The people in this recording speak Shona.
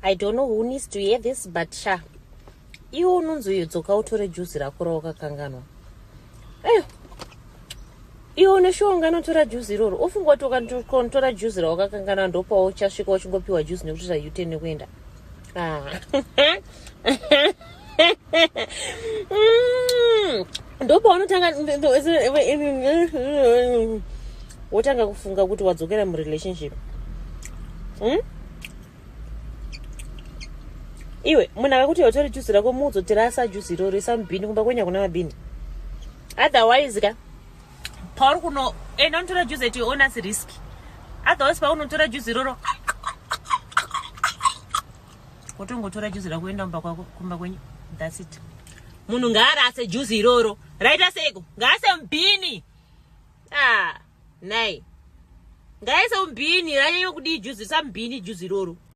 I don't know who needs to hear this, but sha. Iwo unonzoyedzoka utore juice rako rawakakanganwa. Iwo unoshonga notora juice iroro. Ufungwa tokantora juice rawakakanganwa ndopa uchasvika uchingopiwa juice nekuti zvaitene kuenda. Ndopa unotanga wotanga kufunga kuti wadzokera murelationship. Iwe munhu akakuti watori juice rako muzotirasa juice iroro isambini kumba kwenya kuna mabini. Otherwise ka pauri kuno enda unotora juice at your own risk. Otherwise pa unotora juice iroro wotongotora juice rako enda kumba kwenyu. That's it. Munhu ngaarase juice iroro raita seko ngaase mbini. Nai ngaise mbini ranyanya kudi juice sambini juice iroro.